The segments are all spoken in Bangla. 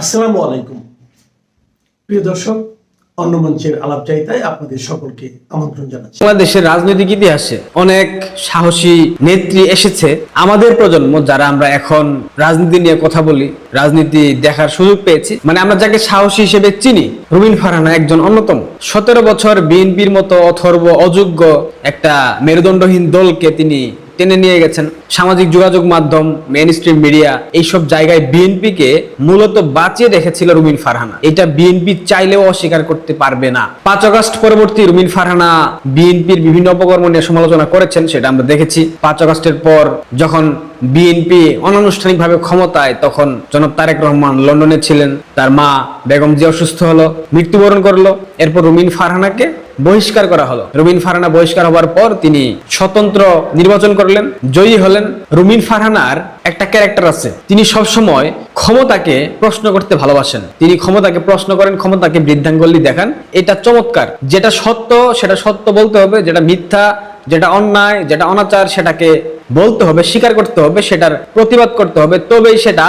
আসসালামু আলাইকুম প্রিয় দর্শক, অন্য মঞ্চের আলাপচারিতায় আপনাদের সকলকে আমন্ত্রণ জানাচ্ছি। বাংলাদেশের রাজনৈতিক ইতিহাসে অনেক সাহসী নেত্রী এসেছে। আমাদের প্রজন্ম যারা আমরা এখন রাজনীতি নিয়ে কথা বলি, রাজনীতি দেখার সুযোগ পেয়েছি, মানে আমরা যাকে সাহসী হিসেবে চিনি, রুমিন ফারহানা একজন অন্যতম। 17 বছর বিএনপির মতো অথর্ব অযোগ্য একটা মেরুদণ্ডহীন দলকে তিনি টেনে নিয়ে গেছেন। সামাজিক যোগাযোগ মাধ্যম, মেইন স্ট্রিম মিডিয়া, এইসব জায়গায় বিএনপিকে মূলত বাঁচিয়ে রেখেছিল রুমিন ফারহানা। এটা বিএনপি চাইলেও অস্বীকার করতে পারবে না। 5 আগস্ট পরবর্তী রুমিন ফারহানা বিএনপির বিভিন্ন অপকর্ম নিয়ে সমালোচনা করেছেন, সেটা আমরা দেখেছি। 5 আগস্টের পর যখন বিএনপি অনানুষ্ঠানিকভাবে ক্ষমতায়, তখন জনাব তারেক রহমান লন্ডনে ছিলেন। তার মা বেগম জিয়া অসুস্থ হলো, মৃত্যুবরণ করলো। এরপর রুমিন ফারহানাকে বহিষ্কার করা হলো। রুমিন ফারহানা বহিষ্কার হওয়ার পর তিনি স্বতন্ত্র নির্বাচন করলেন, জয়ী হলেন। রুমিন ফারহানার একটা ক্যারেক্টার আছে, তিনি সবসময় ক্ষমতাকে প্রশ্ন করতে ভালোবাসেন। তিনি ক্ষমতাকে প্রশ্ন করেন, ক্ষমতাকে বৃদ্ধাঙ্গুলি দেখান। এটা চমৎকার। যেটা সত্য সেটা সত্য বলতে হবে, যেটা মিথ্যা, যেটা অন্যায়, যেটা অনাচার, সেটাকে বলতে হবে, স্বীকার করতে হবে, সেটার প্রতিবাদ করতে হবে। তবেই সেটা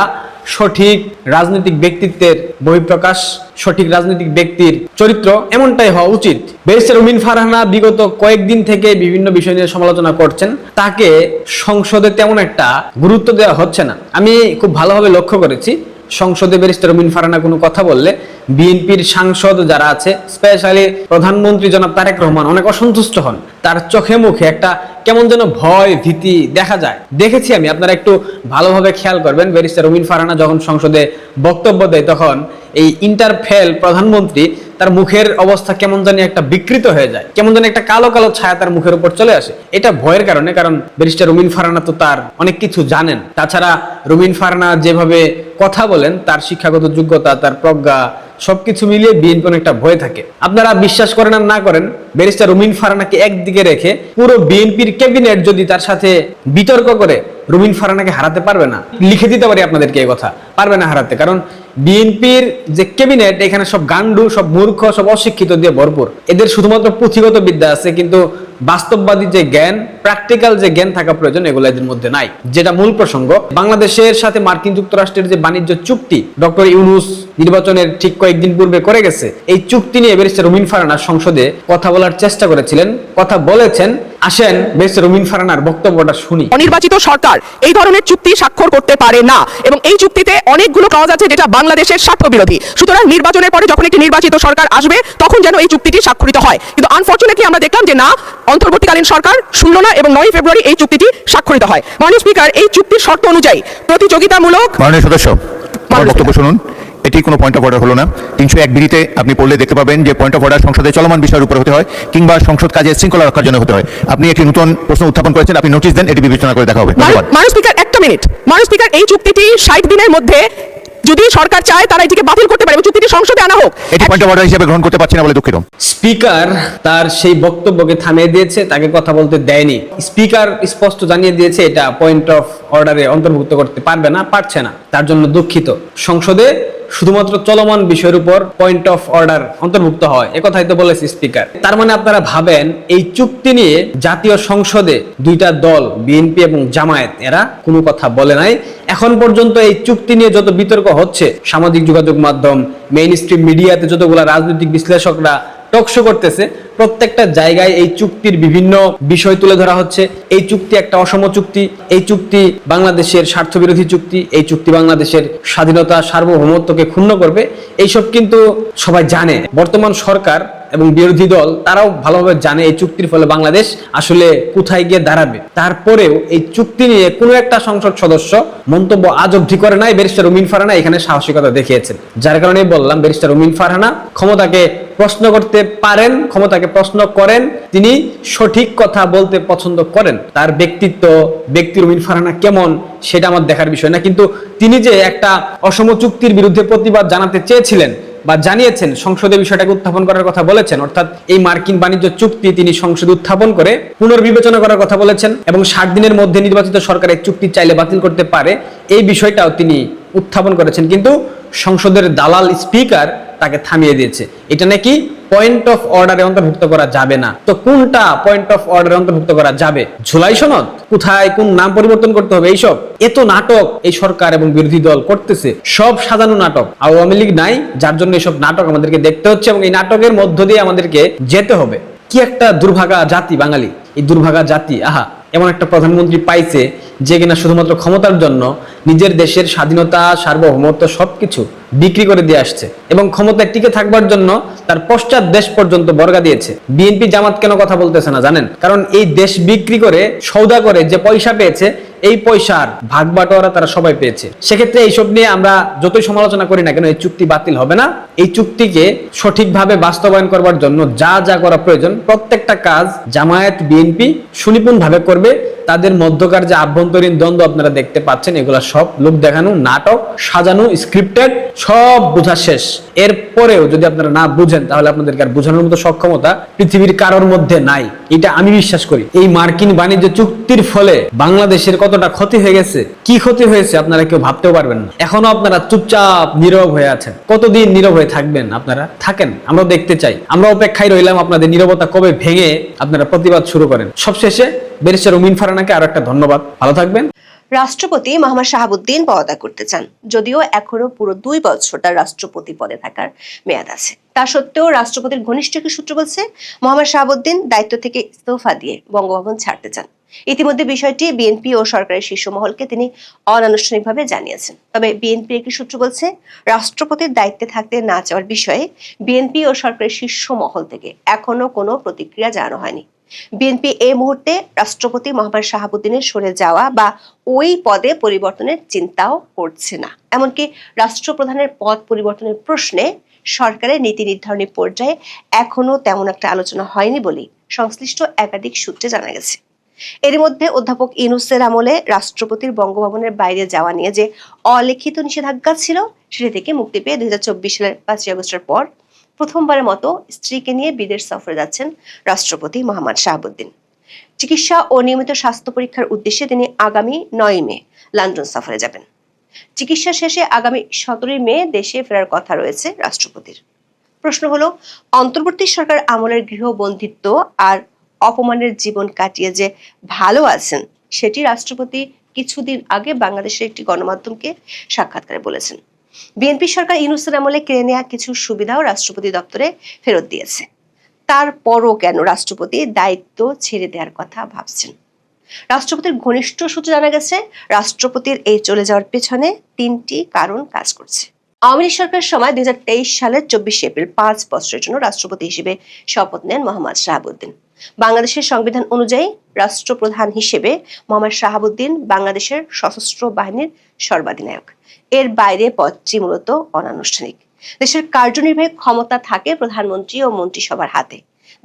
সঠিক রাজনৈতিক ব্যক্তিত্বের বহিঃপ্রকাশ, সঠিক রাজনৈতিক ব্যক্তির চরিত্র, এমনটাই হওয়া উচিত। ব্যারিস্টার রুমিন ফারহানা বিগত কয়েকদিন থেকে বিভিন্ন বিষয় নিয়ে সমালোচনা করছেন। তাকে সংসদে তেমন একটা গুরুত্ব দেওয়া হচ্ছে না। আমি খুব ভালোভাবে লক্ষ্য করেছি, সংসদে ব্যারিস্টার রুমিন ফারহানা কোনো কথা বললে বিএনপির সাংসদ যারা আছে, স্পেশালি প্রধানমন্ত্রী জনাব তারেক রহমান অনেক অসন্তুষ্ট হন। তার চোখে মুখে একটা কেমন যেন ভয় ভীতি দেখা যায়, দেখেছি আমি। আপনারা একটু ভালোভাবে খেয়াল করবেন, ব্যারিস্টার রুমিন ফারহানা যখন সংসদে বক্তব্য দেয়, তখন এই ইন্টারফেল প্রধানমন্ত্রী, তার মুখের অবস্থা কেমন জানি একটা বিকৃত হয়ে যায়, কেমন জানি একটা কালো কালো ছায়া তার মুখের উপর চলে আসে। এটা ভয়ের কারণে, কারণ ব্যারিস্টার রুমিন ফারহানা তো তার অনেক কিছু জানেন। তাছাড়া রুমিন ফারহানা যেভাবে কথা বলেন, তার শিক্ষাগত যোগ্যতা, তার প্রজ্ঞা, সবকিছু মিলিয়ে বিএনপি অনেকটা ভয় থাকে। আপনারা বিশ্বাস করেন আর না করেন, ব্যারিস্টার রুমিন ফারহানাকে একদিকে রেখে পুরো বিএনপির ক্যাবিনেট যদি তার সাথে বিতর্ক করে, রুমিন ফারহানাকে হারাতে পারবে না। লিখে দিতে পারি আপনাদেরকে, এই কথা পারবে না হারাতে। কারণ বিএনপির যে ক্যাবিনেট, এখানে সব গান্ডু, সব মূর্খ, সব অশিক্ষিত দিয়ে ভরপুর। এদের শুধুমাত্র পুঁথিগত বিদ্যা আছে, কিন্তু বাস্তববাদী যে জ্ঞান, প্র্যাকটিক্যাল যে জ্ঞান থাকা প্রয়োজন, এগুলো এদের মধ্যে নাই। যেটা মূল প্রসঙ্গ, বাংলাদেশের সাথে মার্কিন যুক্তরাষ্ট্রের যে বাণিজ্য চুক্তি ডক্টর ইউনূস নির্বাচনের ঠিক কয়েকদিন পূর্বে করে গেছে, এই চুক্তি নিয়ে ব্যারিস্টার রুমিন ফারহানা সংসদে কথা বলার চেষ্টা করেছিলেন, কথা বলেছেন। আসেন ব্যারিস্টার রুমিন ফারহানার বক্তব্যটা শুনি। অনির্বাচিত সরকার এই ধরনের চুক্তি স্বাক্ষর করতে পারে না, এবং এই চুক্তিতে অনেকগুলো ক্লজ আছে যেটা বাংলাদেশের স্বার্থ বিরোধী। সুতরাং নির্বাচনের পরে যখন একটি নির্বাচিত সরকার আসবে, তখন যেন এই চুক্তিটি স্বাক্ষরিত হয়। কিন্তু আনফরচুনেটলি আমরা দেখলাম যে না, অন্তর্বর্তীকালীন সরকার শুনল না, এবং 9 ফেব্রুয়ারি এই চুক্তিটি স্বাক্ষরিত হয়। মাননীয় স্পিকার, এই চুক্তির শর্ত অনুযায়ী প্রতিযোগিতামূলক। মাননীয় সদস্য, আমার বক্তব্য শুনুন। এটি কোনো পয়েন্ট অফ অর্ডার হলো না। 301 বিধিতে আপনি পড়লে দেখতে পাবেন যে পয়েন্ট অফ অর্ডার সংসদে চলমান বিষয়ের উপর হতে হয়, কিংবা সংসদ কাজে শৃঙ্খলা রক্ষার জন্য হতে হয়। আপনি একটি নতুন প্রশ্ন উত্থাপন করেছেন, আপনি নোটিশ দেন, এটি বিবেচনা করে দেখা হবে। ধন্যবাদ। মাননীয় স্পিকার, একটা মিনিট। মাননীয় স্পিকার, এই চুক্তিটি 60 দিনের মধ্যে যদি সরকার চায়, তারা এটিকে বাতিল করতে পারে এবং চুক্তিটি সংসদে আনা হোক। এটি পয়েন্ট অফ অর্ডার হিসেবে গ্রহণ করতে পারছি না বলে দুঃখিত। স্পিকার তার সেই বক্তব্যকে থামিয়ে দিয়েছে, তাকে কথা বলতে দেয়নি। স্পিকার স্পষ্ট জানিয়ে দিয়েছে এটা পয়েন্ট অফ অর্ডারে অন্তর্ভুক্ত করতে পারবে না, পারছে না। তার জন্য দুঃখিত। সংসদে শুধুমাত্র চলমান বিষয়ের উপর পয়েন্ট অফ অর্ডার অন্তর্ভুক্ত হয়, একথাই তো বলেছে স্পিকার। তার মানে আপনারা ভাবেন, এই চুক্তি নিয়ে জাতীয় সংসদে দুইটা দল, বিএনপি এবং জামায়াত, এরা কোনো কথা বলে নাই এখন পর্যন্ত। এই চুক্তি নিয়ে যত বিতর্ক হচ্ছে, সামাজিক যোগাযোগ মাধ্যম, মেইন স্ট্রিম মিডিয়াতে যতগুলা রাজনৈতিক বিশ্লেষকরা টকশো করতেছে, প্রত্যেকটা জায়গায় এই চুক্তির বিভিন্ন বিষয় তুলে ধরা হচ্ছে। এই চুক্তি একটা অসম চুক্তি, এই চুক্তি বাংলাদেশের স্বার্থবিরোধী চুক্তি, এই চুক্তি বাংলাদেশের স্বাধীনতা, সার্বভৌমত্বকে ক্ষুণ্ণ করবে। এইসব কিন্তু সবাই জানে। বর্তমান সরকার এবং বিরোধী দল তারাও ভালোভাবে জানে এই চুক্তির ফলে বাংলাদেশ আসলে কোথায় গিয়ে দাঁড়াবে। তারপরেও এই চুক্তি নিয়ে কোনো একটা সংসদ সদস্য মন্তব্য আজ অবধি করে নাই। ব্যারিস্টার রুমিন ফারহানা এখানে সাহসিকতা দেখিয়েছেন, যার কারণে বললাম ব্যারিস্টার রুমিন ফারহানা ক্ষমতাকে প্রশ্ন করতে পারেন, ক্ষমতাকে প্রশ্ন করেন, তিনি সঠিক কথা বলতে পছন্দ করেন। তার ব্যক্তি রুমিন ফারহানা কেমন সেটা আমার দেখার বিষয় না, কিন্তু তিনি যে একটা অসম চুক্তির বিরুদ্ধে প্রতিবাদ জানাতে চেয়েছিলেন বা জানিয়েছেন, সংসদে বিষয়টাকে উত্থাপন করার কথা বলেছেন, অর্থাৎ এই মার্কিন বাণিজ্য চুক্তি তিনি সংসদে উত্থাপন করে পুনর্বিবেচনা করার কথা বলেছেন, এবং 60 দিনের মধ্যে নির্বাচিত সরকার এই চুক্তি চাইলে বাতিল করতে পারে, এই বিষয়টাও তিনি উত্থাপন করেছেন। কিন্তু সংসদের দালাল স্পিকার তাকে থামিয়ে দিয়েছে। এটা নাকি পয়েন্ট অফ অর্ডারে অন্তর্ভুক্ত করা যাবে না। তো কোনটা পয়েন্ট অফ অর্ডারে অন্তর্ভুক্ত করা যাবে? ঝুলাই সনদ? কোথায় কোন নাম পরিবর্তন করতে হবে? এইসব এত নাটক এই সরকার এবং বিরোধী দল করতেছে, সব সাজানো নাটক। আওয়ামী লীগ নাই, যার জন্য এসব নাটক আমাদেরকে দেখতে হচ্ছে এবং এই নাটকের মধ্য দিয়ে আমাদেরকে যেতে হবে। কি একটা দুর্ভাগা জাতি বাঙালি, এই দুর্ভাগা জাতি। আহা, এমন একটা প্রধানমন্ত্রী পাইছে যে কিনা শুধুমাত্র ক্ষমতার জন্য নিজের দেশের স্বাধীনতা, সার্বভৌমত্ব সবকিছু বিক্রি করে দিয়ে আসছে এবং ক্ষমতায় টিকে থাকবার জন্য তার পশ্চাৎ দেশ পর্যন্ত বর্গা দিয়েছে। বিএনপি জামাত কেন কথা বলতেছে না জানেন? কারণ এই দেশ বিক্রি করে, সৌদা করে যে পয়সা পেয়েছে, এই পয়সার ভাগ বাটোয়ারা তারা সবাই পেয়েছে। সেক্ষেত্রে এইসব নিয়ে আমরা যতই সমালোচনা করি না কেন, এই চুক্তি বাতিল হবে না। এই চুক্তিকে সঠিকভাবে বাস্তবায়ন করবার জন্য যা যা করা প্রয়োজন, প্রত্যেকটা কাজ জামায়াত বিএনপি সুনিপুণভাবে করবে। তাদের মধ্যকার যে আভ্যন্তরীণ দ্বন্দ্ব আপনারা দেখতে পাচ্ছেন, এগুলা সব লোক দেখানো, নাটক সাজানো, স্ক্রিপ্টেড, সব বোঝা শেষ। এরপরেও যদি আপনারা না বুঝেন, তাহলে আপনাদেরকে আর বোঝানোর মতো সক্ষমতা পৃথিবীর কারোর মধ্যে নাই, এটা আমি বিশ্বাস করি। এই মার্কিন বাণিজ্য চুক্তির ফলে বাংলাদেশের কতটা ক্ষতি হয়ে গেছে, কি ক্ষতি হয়েছে আপনারা কেউ ভাবতেও পারবেন না। এখনো আপনারা চুপচাপ নীরব হয়ে আছেন। কতদিন নীরব হয়ে থাকবেন? আপনারা থাকেন, আমরা দেখতে চাই। আমরা অপেক্ষায় রইলাম আপনাদের নীরবতা কবে ভেঙে আপনারা প্রতিবাদ শুরু করেন। সবশেষে ব্যারিস্টার উমিন ফারহানাকে আরো একটা ধন্যবাদ। ভালো থাকবেন। রাষ্ট্রপতি মোহাম্মদ শাহাবুদ্দিন পদত্যাগ করতে চান, যদিও এখনো পুরো 2 বছর তার রাষ্ট্রপতি পদে থাকার মেয়াদ আছে। তা সত্ত্বেও রাষ্ট্রপতির ঘনিষ্ঠ একটি সূত্র বলছে মোহাম্মদ শাহাবুদ্দিন দায়িত্ব থেকে ইস্তফা দিয়ে বঙ্গভবন ছাড়তে চান। ইতিমধ্যে বিষয়টি বিএনপি ও সরকারের শীর্ষ মহলকে তিনি অনানুষ্ঠানিকভাবে জানিয়েছেন। তবে বিএনপির একটি সূত্র বলছে, রাষ্ট্রপতির দায়িত্বে থাকতে না চাওয়ার বিষয়ে বিএনপি ও সরকারের শীর্ষ মহল থেকে এখনো কোনো প্রতিক্রিয়া জানানো হয়নি। বিএনপি এই মুহূর্তে রাষ্ট্রপতি মোহাম্মদ শাহাবুদ্দিনের সরে যাওয়া বা ওই পদে পরিবর্তনের চিন্তাও করছে না। এমনকি রাষ্ট্রপ্রধানের পদ পরিবর্তনের প্রশ্নে সরকারের নীতি নির্ধারণী পর্যায়ে এখনো তেমন একটা আলোচনা হয়নি বলে সংশ্লিষ্ট একাধিক সূত্রে জানা গেছে। এর মধ্যে অধ্যাপক ইউনূসের আমলে রাষ্ট্রপতির বঙ্গভবনের বাইরে যাওয়া নিয়ে যে অলিখিত নিষেধাজ্ঞা ছিল, সেটি থেকে মুক্তি পেয়ে 2024 সালের 5 আগস্টের পর প্রথমবারের মতো স্ত্রীকে নিয়ে বিদেশ সফরে যাচ্ছেন রাষ্ট্রপতি মোহাম্মদ শাহাবুদ্দিন। চিকিৎসা ও নিয়মিত স্বাস্থ্য পরীক্ষার উদ্দেশ্যে তিনি আগামী 9 মে লন্ডন সফরে যাবেন। চিকিৎসা শেষে আগামী 17 মে দেশে ফেরার কথা রয়েছে রাষ্ট্রপতির। প্রশ্ন হলো, অন্তর্বর্তী সরকার আমলের গৃহবন্দিত্ব আর অপমানের জীবন কাটিয়ে যে ভালো আছেন, সেটি রাষ্ট্রপতি কিছুদিন আগে বাংলাদেশের একটি গণমাধ্যমকে সাক্ষাৎকারে বলেছেন। বিএনপি সরকার ইউনূসের আমলে কেড়ে নেওয়া কিছু সুবিধাও রাষ্ট্রপতি দপ্তরে ফেরত দিয়েছে। তারপরও কেন রাষ্ট্রপতি দায়িত্ব ছেড়ে দেওয়ার কথা ভাবছেন? রাষ্ট্রপতির ঘনিষ্ঠ সূত্রে জানা গেছে, রাষ্ট্রপতির এই চলে যাওয়ার পেছনে 3টি কারণ কাজ করছে। আওয়ামী লীগ সরকারের সময় 2023 সালের 24 এপ্রিল 5 বছরের জন্য রাষ্ট্রপতি হিসেবে শপথ নেন মোহাম্মদ শাহাবুদ্দিন। বাংলাদেশের সংবিধান অনুযায়ী রাষ্ট্রপ্রধান হিসেবে মোহাম্মদ শাহাবুদ্দিন বাংলাদেশের সশস্ত্র বাহিনীর সর্বাধিনায়ক। এর বাইরে পদটি মূলত অনানুষ্ঠানিক। দেশের কার্যনির্বাহী ক্ষমতা থাকে প্রধানমন্ত্রী ও মন্ত্রিসভার হাতে।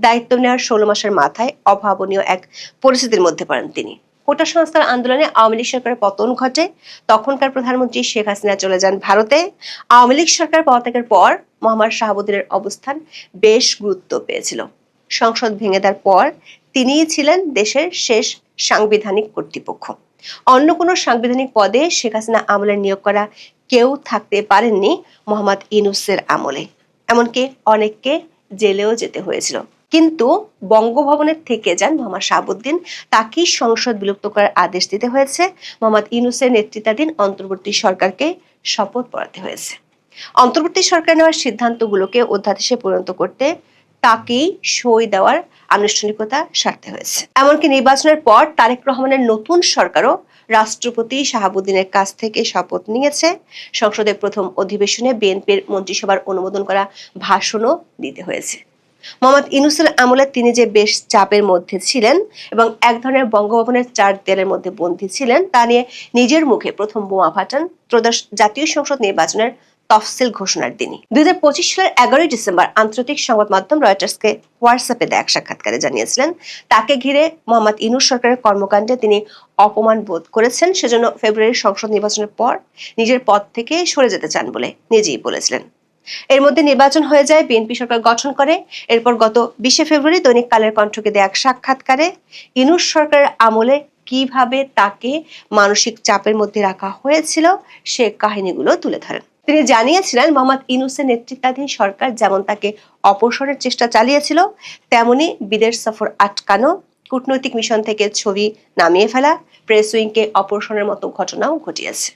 দায়িত্ব নেওয়ার 16 মাসের মাথায় অভাবনীয় এক পরিস্থিতির মধ্যে পড়েন তিনি। কোটা সংস্কার আন্দোলনে আওয়ামী লীগ সরকারের পতন ঘটে। তখনকার প্রধানমন্ত্রী শেখ হাসিনা চলে যান ভারতে। আওয়ামী লীগ সরকার পদত্যাগের পর মোহাম্মদ শাহাবুদ্দিনের অবস্থান বেশ গুরুত্ব পেয়েছিল। সংসদ ভেঙে দেওয়ার পর তিনিই ছিলেন দেশের শেষ সাংবিধানিক কর্তৃপক্ষ। অন্য কোনো সাংবিধানিক পদে শেখ হাসিনা আমলে নিয়োগ করা কেউ থাকতে পারেননি মোহাম্মদ ইউনূসের আমলে। এমনকি অনেককে জেলেও যেতে হয়েছিল। কিন্তু বঙ্গভবনের থেকে যান মোহাম্মদ শাহাবুদ্দিন, তাকেই সংসদ বিলুপ্ত করার আদেশ দিতে হয়েছে। মোহাম্মদ ইউনূসের নেতৃত্বাধীন অন্তর্বর্তী সরকারকে শপথ পড়াতে হয়েছে। অন্তর্বর্তী সরকার নেওয়ার সিদ্ধান্তগুলোকে অধ্যাদেশে পরিণত করতে তাকেই সই দেওয়ার আনুষ্ঠানিকতা সারতে হয়েছে। এমনকি নির্বাচনের পর তারেক রহমানের নতুন সরকারও রাষ্ট্রপতি শাহাবুদ্দিনের কাছ থেকে শপথ নিয়েছে। সংসদের প্রথম অধিবেশনে বিএনপির মন্ত্রিসভার অনুমোদন করা ভাষণও দিতে হয়েছে। মোহাম্মদ ইউনূসের আমলে তিনি যে বেশ চাপের মধ্যে ছিলেন এবং এক ধরনের বঙ্গভবনের 4 দেয়ালের মধ্যে বন্দী ছিলেন, তা নিয়ে নিজের মুখে প্রথম বোমা ফাটান ত্রয়োদশ জাতীয় সংসদ নির্বাচনের তফসিল ঘোষণার দিনই। 2025 সালের 11 ডিসেম্বর আন্তর্জাতিক সংবাদ মাধ্যম রয়টার্সকে হোয়াটসঅ্যাপে দেয়া এক সাক্ষাৎকারে জানিয়েছিলেন, তাকে ঘিরে মোহাম্মদ ইউনূস সরকারের কর্মকাণ্ডে তিনি অপমান বোধ করেছেন, সেজন্য ফেব্রুয়ারির সংসদ নির্বাচনের পর নিজের পদ থেকে সরে যেতে চান বলে নিজেই বলেছিলেন। এর মধ্যে নির্বাচন হয়ে যায়, বিএনপি সরকার গঠন করে। এরপর গত 20 ফেব্রুয়ারি দৈনিক কালের কণ্ঠকে দেয়া এক সাক্ষাৎকারে ইউনূস সরকারের আমলে কিভাবে তাকে মানসিক চাপের মধ্যে রাখা হয়েছিল সে কাহিনীগুলো তুলে ধরেন। তিনি জানিয়েছিলেন মোহাম্মদ ইউনূসের নেতৃত্বাধীন সরকার যেমন তাকে অপসারণের চেষ্টা চালিয়েছিল, তেমনি বিদেশ সফর আটকানো, কূটনৈতিক মিশন থেকে ছবি নামিয়ে ফেলা, প্রেস উইংকে অপসারণের মতো ঘটনাও ঘটিয়েছে।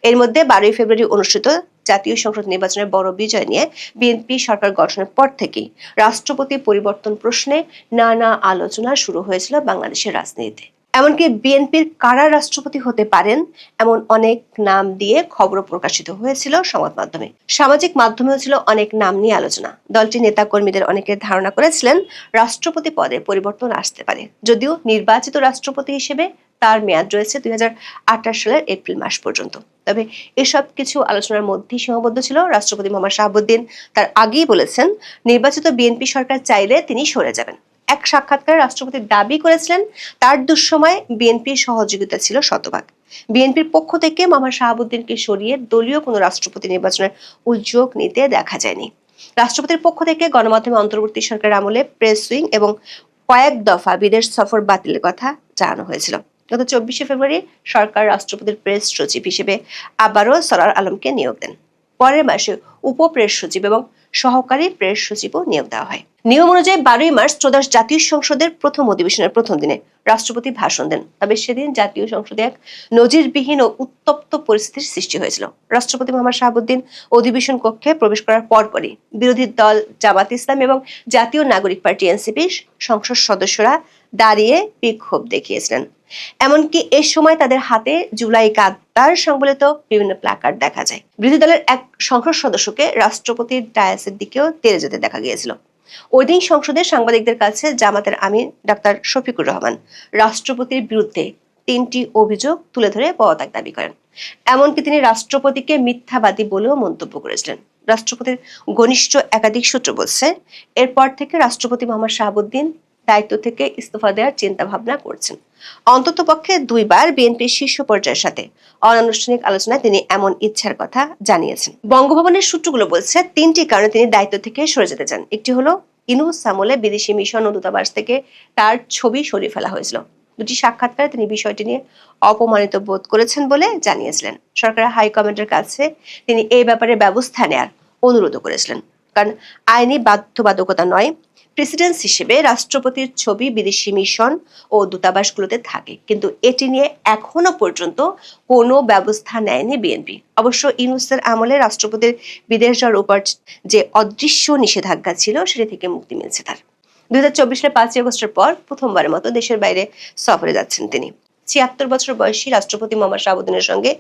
এর মধ্যে 12 ফেব্রুয়ারি অনুষ্ঠিত জাতীয় সংসদ নির্বাচনের বড় বিজয় নিয়ে বিএনপি সরকার গঠনের পর থেকেই রাষ্ট্রপতি পরিবর্তন প্রশ্নে নানা আলোচনা শুরু হয়েছিল বাংলাদেশের রাজনীতিতে। এমনকি বিএনপির কারা রাষ্ট্রপতি হতে পারেন এমন অনেক নাম দিয়ে খবরও প্রকাশিত হয়েছিল সংবাদ মাধ্যমে। সামাজিক মাধ্যমেও ছিল অনেক নাম নিয়ে আলোচনা। দলটির নেতা কর্মীদের অনেকে ধারণা করেছিলেন রাষ্ট্রপতি পদে পরিবর্তন আসতে পারে, যদিও নির্বাচিত রাষ্ট্রপতি হিসেবে তার মেয়াদ রয়েছে 2028 সালের এপ্রিল মাস পর্যন্ত। তবে এসব কিছু আলোচনার মধ্যেই সীমাবদ্ধ ছিল। রাষ্ট্রপতি মোহাম্মদ শাহাবুদ্দিন তার আগেই বলেছেন নির্বাচিত বিএনপি সরকার চাইলে তিনি সরে যাবেন। এক সাক্ষাৎকারে রাষ্ট্রপতি দাবি করেছিলেন তার দুঃসময়ে বিএনপির সহযোগিতা ছিল শতভাগ। বিএনপির পক্ষ থেকে মোহাম্মদ শাহাবুদ্দিনকে সরিয়ে দলীয় কোনো রাষ্ট্রপতি নির্বাচনের উদ্যোগ নিতে দেখা যায়নি। রাষ্ট্রপতির পক্ষ থেকে গণমাধ্যমে অন্তর্বর্তী সরকারের আমলে প্রেস উইং এবং কয়েক দফা বিদেশ সফর বাতিলের কথা জানানো হয়েছিল। গত 24 ফেব্রুয়ারি সরকার রাষ্ট্রপতির প্রেস সচিব হিসেবে আবারও সরার আলমকে নিয়োগ দেন। পরের মাসে উপ প্রেস সচিব এবং সহকারী প্রেস সচিবও নিয়োগ দেওয়া হয়। নিয়ম অনুযায়ী 12 মার্চ ত্রয়োদশ জাতীয় সংসদের প্রথম অধিবেশনের প্রথম দিনে রাষ্ট্রপতি ভাষণ দেন। তবে সেদিন জাতীয় সংসদে এক নজিরবিহীন ও উত্তপ্ত পরিস্থিতির সৃষ্টি হয়েছিল। রাষ্ট্রপতি মোহাম্মদ শাহাবুদ্দিন অধিবেশন কক্ষে প্রবেশ করার পরপরই বিরোধী দল জামাত ইসলাম এবং জাতীয় নাগরিক পার্টি এনসিপির সংসদ সদস্যরা দাঁড়িয়ে বিক্ষোভ দেখিয়েছিলেন। এমনকি এ সময় তাদের হাতে জুলাই গাদ্দার সংবলিত বিভিন্ন প্ল্যাকার্ড দেখা যায়। বিরোধী দলের এক সংসদ সদস্যকে রাষ্ট্রপতির ডায়াসের দিকেও তেড়ে যেতে দেখা গিয়েছিল। ওই দিন সংসদে সাংবাদিকদের কাছে জামাতের আমির ডাক্তার শফিকুর রহমান রাষ্ট্রপতির বিরুদ্ধে 3টি অভিযোগ তুলে ধরে পদত্যাগ দাবি করেন। এমনকি তিনি রাষ্ট্রপতিকে মিথ্যাবাদী বলেও মন্তব্য করেছিলেন। রাষ্ট্রপতির ঘনিষ্ঠ একাধিক সূত্র বলছে, এরপর থেকে রাষ্ট্রপতি মোহাম্মদ শাহাবুদ্দিন দায়িত্ব থেকে ইস্তফা দেওয়ার চিন্তা ভাবনা করছেন। অন্ততপক্ষে 2 বার বিএনপির শীর্ষ পর্যায়ের সাথে অনানুষ্ঠানিক আলোচনায় তিনি এমন ইচ্ছার কথা জানিয়েছেন। বঙ্গভবনের সূত্রগুলো বলছে 3টি কারণে তিনি দায়িত্ব থেকে সরে যেতে চান। একটি হলো ইউনূস আমলে বিদেশি মিশন ও দূতাবাস থেকে তার ছবি সরিয়ে ফেলা হয়েছিল। 2টি সাক্ষাৎকারে তিনি বিষয়টি নিয়ে অপমানিত বোধ করেছেন বলে জানিয়েছিলেন। সরকারের হাইকমান্ডের কাছে তিনি এই ব্যাপারে ব্যবস্থা নেয়ার অনুরোধ করেছিলেন, কারণ আইনি বাধ্যবাধকতা নয়, প্রেসিডেন্ট হিসেবে রাষ্ট্রপতির ছবি বিদেশি মিশন ও দূতাবাসগুলোতে থাকে, কিন্তু এটি নিয়ে এখনো পর্যন্ত কোনো ব্যবস্থা নেয়নি বিএনপি। অবশ্য ইউনূসের আমলে রাষ্ট্রপতির বিদেশ যাওয়ার উপর যে অদৃশ্য নিষেধাজ্ঞা ছিল সেটি থেকে মুক্তি মিলছে তার। 2024 সালের 5 আগস্টের পর প্রথমবারের মতো দেশের বাইরে সফরে যাচ্ছেন তিনি। 76 বছর বয়সী রাষ্ট্রপতি মোহাম্মদ শাহাবুদ্দিনের সঙ্গে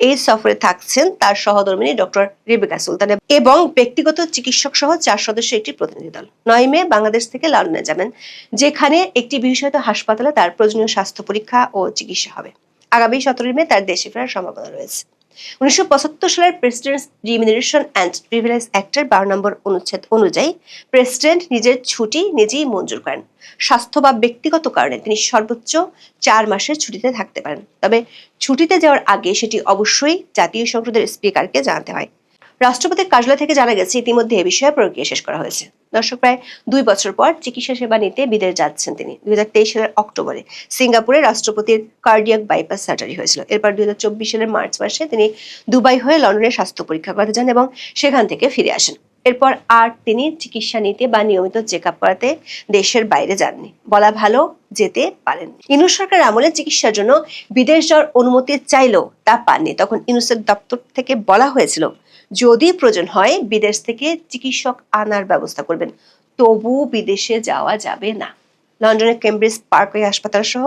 এই সফরে থাকছেন তার সহধর্মিণী ডক্টর রেবেকা সুলতান এবং ব্যক্তিগত চিকিৎসক সহ 4 সদস্যের একটি প্রতিনিধি দল। 9 মে বাংলাদেশ থেকে লন্ডনে যাবেন, যেখানে একটি বিশেষায়িত হাসপাতালে তার প্রয়োজনীয় স্বাস্থ্য পরীক্ষা ও চিকিৎসা হবে। আগামী 17 মে তার দেশে ফেরার সম্ভাবনা রয়েছে। 1975 সালের প্রেসিডেন্টস রিমিনারেশন অ্যান্ড প্রিভিলেজ অ্যাক্টের 12 নম্বর অনুচ্ছেদ অনুযায়ী প্রেসিডেন্ট নিজের ছুটি নিজেই মঞ্জুর করেন। স্বাস্থ্য বা ব্যক্তিগত কারণে তিনি সর্বোচ্চ 4 মাসের ছুটিতে থাকতে পারেন। তবে ছুটিতে যাওয়ার আগে সেটি অবশ্যই জাতীয় সংসদের স্পিকারকে জানাতে হয়। রাষ্ট্রপতির কার্যালয় থেকে জানা গেছে ইতিমধ্যে এ বিষয়ে প্রক্রিয়া শেষ করা হয়েছে। দর্শক, প্রায় 2 বছর পর চিকিৎসা সেবা নিতে বিদেশ যাচ্ছেন তিনি। 2023 সালের অক্টোবরে সিঙ্গাপুরে রাষ্ট্রপতির কার্ডিয়াক বাইপাস সার্জারি হয়েছিল। এরপর 2024 সালের মার্চ মাসে তিনি দুবাই হয়ে লন্ডনে স্বাস্থ্য পরীক্ষা করাতে যান এবং সেখান থেকে ফিরে আসেন। এরপর আর তিনি চিকিৎসা নিতে বা নিয়মিত চেক আপ করাতে দেশের বাইরে যাননি। বলা ভালো, যেতে পারেন। ইউনূস সরকার আমলে চিকিৎসার জন্য বিদেশ যাওয়ার অনুমতি চাইলেও তা পাননি। তখন ইউনূসের দপ্তর থেকে বলা হয়েছিল যদি প্রয়োজন হয় বিদেশ থেকে চিকিৎসক আনার ব্যবস্থা করবেন, তবু বিদেশে যাওয়া যাবে না। লন্ডনের কেমব্রিজ পার্কওয়ে হাসপাতাল সহ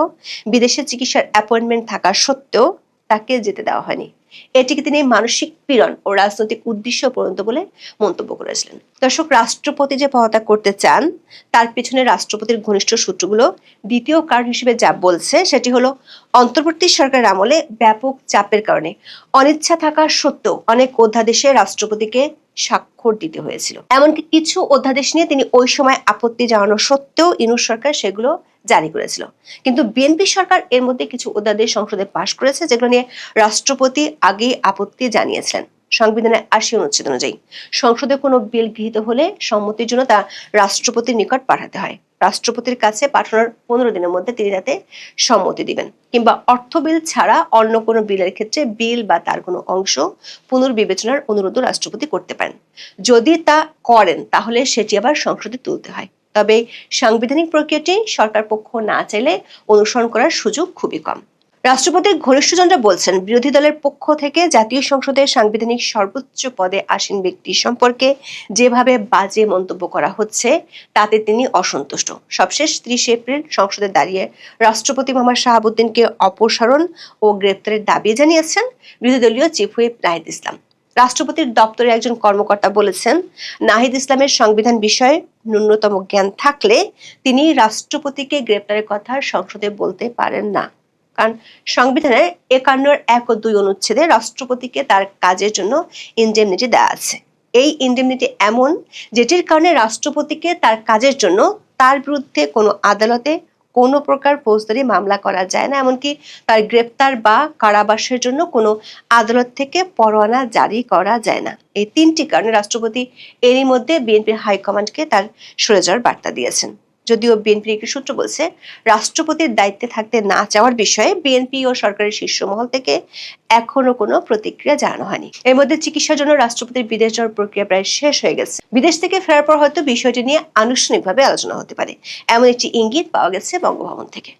বিদেশে চিকিৎসার অ্যাপয়েন্টমেন্ট থাকা সত্ত্বেও তাকে যেতে দেওয়া হয়নি। এটিকে তিনি মানসিক পীড়ন ও রাজনৈতিক উদ্দেশ্য পরিণত বলে মন্তব্য করেছিলেন। দর্শক, রাষ্ট্রপতি যে পদত্যাগ করতে চান তার পিছনে রাষ্ট্রপতির ঘনিষ্ঠ সূত্রগুলো দ্বিতীয় কারণ হিসেবে যা বলছে সেটি হলো অন্তর্বর্তী সরকারের আমলে ব্যাপক চাপের কারণে অনিচ্ছা থাকা সত্ত্বেও অনেক অধ্যাদেশে রাষ্ট্রপতিকে স্বাক্ষর দিতে হয়েছিল। এমনকি কিছু অধ্যাদেশ নিয়ে তিনি ওই সময় আপত্তি জানানো সত্ত্বেও ইউনূস সরকার সেগুলো জারি করেছিল। কিন্তু বিএনপি সরকার এর মধ্যে কিছু অধ্যাদেশ সংসদে পাশ করেছে যেগুলো নিয়ে রাষ্ট্রপতি আগেই আপত্তি জানিয়েছিলেন। সংবিধানের 80 অনুচ্ছেদ অনুযায়ী সংসদে কোনো বিল গৃহীত হলে সম্মতির জন্য তা রাষ্ট্রপতির নিকট পাঠাতে হয়। রাষ্ট্রপতির কাছে পাঠানোর 15 দিনের মধ্যে তিনি তাতে সম্মতি দিবেন, কিংবা অর্থ বিল ছাড়া অন্য কোনো বিলের ক্ষেত্রে বিল বা তার কোনো অংশ পুনর্বিবেচনার অনুরোধ রাষ্ট্রপতি করতে পারেন। যদি তা করেন তাহলে সেটি আবার সংসদে তুলতে হয়। তবে সাংবিধানিক প্রক্রিয়াটি সরকার পক্ষ না চাইলে অনুসরণ করার সুযোগ খুবই কম। রাষ্ট্রপতির ঘনিষ্ঠজনরা বলছেন, বিরোধী দলের পক্ষ থেকে জাতীয় সংসদের সাংবিধানিক সর্বোচ্চ পদে আসীন ব্যক্তি সম্পর্কে যেভাবে বাজে মন্তব্য করা হচ্ছে তাতে তিনি অসন্তুষ্ট। সবশেষ 30 এপ্রিল সংসদে দাঁড়িয়ে রাষ্ট্রপতি মোহাম্মদ শাহাবুদ্দিনকে অপসারণ ও গ্রেপ্তারের দাবি জানিয়েছেন বিরোধী দলীয় চিফ হুইপ নাহিদ ইসলাম। রাষ্ট্রপতির দপ্তরে একজন কর্মকর্তা বলেছেন, নাহিদ ইসলামের সংবিধান বিষয়ে ন্যূনতম জ্ঞান থাকলে তিনি রাষ্ট্রপতিকে গ্রেপ্তারের কথা সংসদে বলতে পারেন না। কারণ সংবিধানের 51 1 ও 2 অনুচ্ছেদে রাষ্ট্রপতিকে তার কাজের জন্য ইনডেমনিটি দেওয়া আছে। এই ইনডেমনিটি এমন যেটির কারণে রাষ্ট্রপতিকে তার কাজের জন্য তার বিরুদ্ধে কোনো আদালতে কোনো প্রকার ফৌজদারি মামলা করা যায় না, এমনকি তার গ্রেপ্তার বা কারাবাসের জন্য কোনো আদালত থেকে পরোয়ানা জারি করা যায় না। এই 3টি কারণে রাষ্ট্রপতি এরই মধ্যে বিএনপির হাইকমান্ডকে তার সরে যাওয়ার বার্তা দিয়েছেন। যদিও বিএনপির একটি সূত্র বলছে, রাষ্ট্রপতির দায়িত্বে থাকতে না চাওয়ার বিষয়ে বিএনপি ও সরকারের শীর্ষ মহল থেকে এখনো কোনো প্রতিক্রিয়া জানানো হয়নি। এর মধ্যে চিকিৎসার জন্য রাষ্ট্রপতির বিদেশ যাওয়ার প্রক্রিয়া প্রায় শেষ হয়ে গেছে। বিদেশ থেকে ফেরার পর হয়তো বিষয়টি নিয়ে আনুষ্ঠানিকভাবে আলোচনা হতে পারে, এমন একটি ইঙ্গিত পাওয়া গেছে বঙ্গভবন থেকে।